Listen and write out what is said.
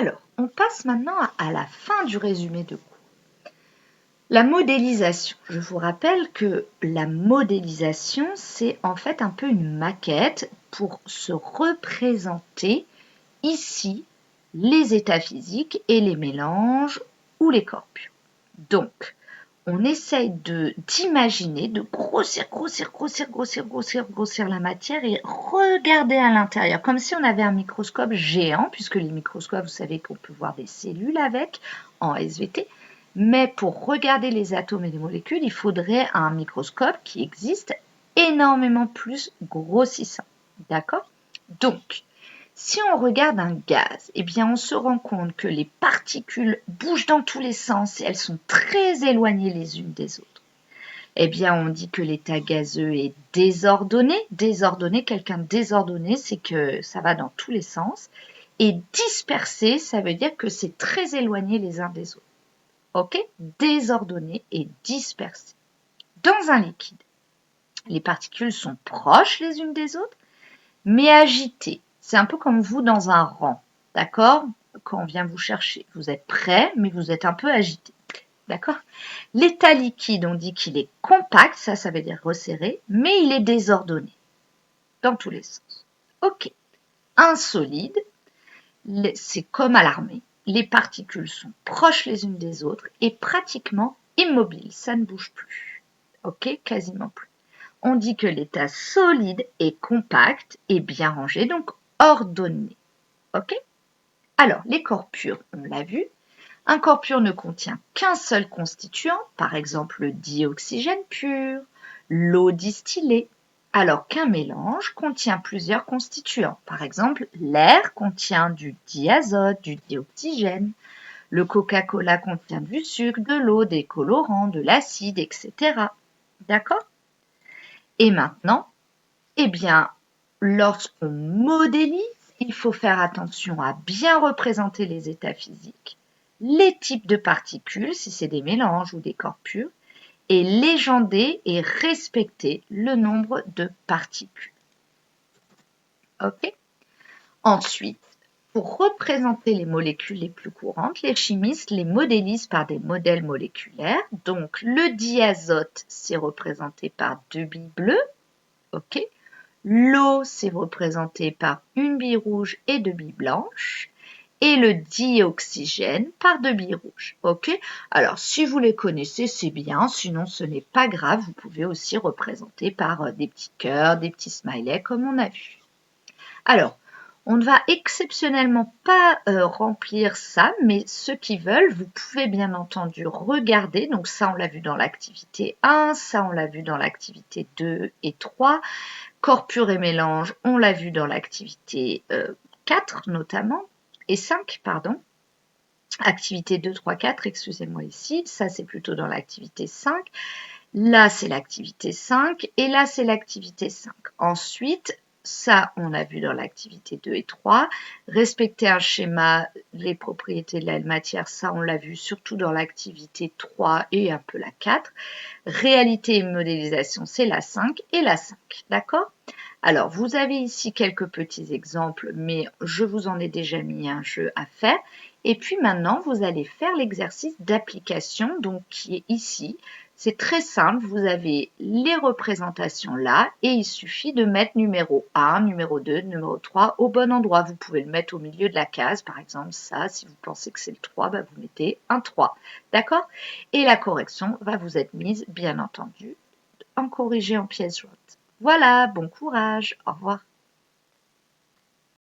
Alors, on passe maintenant à la fin du résumé de cours. La modélisation. Je vous rappelle que la modélisation, c'est en fait un peu une maquette pour se représenter ici les états physiques et les mélanges ou les corpus. Donc, on essaye d'imaginer, de grossir la matière et regarder à l'intérieur, comme si on avait un microscope géant, puisque les microscopes, vous savez qu'on peut voir des cellules avec, en SVT, mais pour regarder les atomes et les molécules, il faudrait un microscope qui existe énormément plus grossissant. D'accord? Donc, si on regarde un gaz, eh bien on se rend compte que les particules bougent dans tous les sens et elles sont très éloignées les unes des autres. Eh bien on dit que l'état gazeux est désordonné. Désordonné, quelqu'un de désordonné, c'est que ça va dans tous les sens. Et dispersé, ça veut dire que c'est très éloigné les uns des autres. Ok? Désordonné et dispersé. Dans un liquide, les particules sont proches les unes des autres, mais agitées. C'est un peu comme vous dans un rang, d'accord? Quand on vient vous chercher, vous êtes prêt, mais vous êtes un peu agité, d'accord? L'état liquide, on dit qu'il est compact, ça veut dire resserré, mais il est désordonné, dans tous les sens. Ok. Un solide, c'est comme à l'armée. Les particules sont proches les unes des autres et pratiquement immobiles, ça ne bouge plus. Ok? Quasiment plus. On dit que l'état solide est compact et bien rangé, donc ordonné. Ok? Alors, les corpures, on l'a vu. Un corpure ne contient qu'un seul constituant, par exemple le dioxygène pur, l'eau distillée, alors qu'un mélange contient plusieurs constituants. Par exemple, l'air contient du diazote, du dioxygène. Le Coca-Cola contient du sucre, de l'eau, des colorants, de l'acide, etc. D'accord? Et maintenant, eh bien, lorsqu'on modélise, il faut faire attention à bien représenter les états physiques, les types de particules, si c'est des mélanges ou des corpures, et légender et respecter le nombre de particules. Ok? Ensuite, pour représenter les molécules les plus courantes, les chimistes les modélisent par des modèles moléculaires. Donc, le diazote, c'est représenté par 2 billes bleues. Ok? L'eau, c'est représenté par une bille rouge et 2 billes blanches. Et le dioxygène par 2 billes rouges. Ok? Alors, si vous les connaissez, c'est bien. Sinon, ce n'est pas grave. Vous pouvez aussi représenter par des petits cœurs, des petits smileys, comme on a vu. Alors, on ne va exceptionnellement pas remplir ça, mais ceux qui veulent, vous pouvez bien entendu regarder. Donc ça, on l'a vu dans l'activité 1, ça, on l'a vu dans l'activité 2 et 3. Corpure et mélange, on l'a vu dans l'activité 4 notamment, et 5, pardon. Activité 2, 3, 4, excusez-moi ici, ça c'est plutôt dans l'activité 5. Là, c'est l'activité 5 et là, c'est l'activité 5. Ensuite, ça, on l'a vu dans l'activité 2 et 3. Respecter un schéma, les propriétés de la matière, ça, on l'a vu surtout dans l'activité 3 et un peu la 4. Réalité et modélisation, c'est la 5 et la 5. D'accord? Alors, vous avez ici quelques petits exemples, mais je vous en ai déjà mis un jeu à faire. Et puis maintenant, vous allez faire l'exercice d'application, donc qui est ici. C'est très simple, vous avez les représentations là et il suffit de mettre numéro 1, numéro 2, numéro 3 au bon endroit. Vous pouvez le mettre au milieu de la case, par exemple ça, si vous pensez que c'est le 3, bah vous mettez un 3. D'accord? Et la correction va vous être mise, bien entendu, en corrigé en pièces jointes. Voilà, bon courage, au revoir.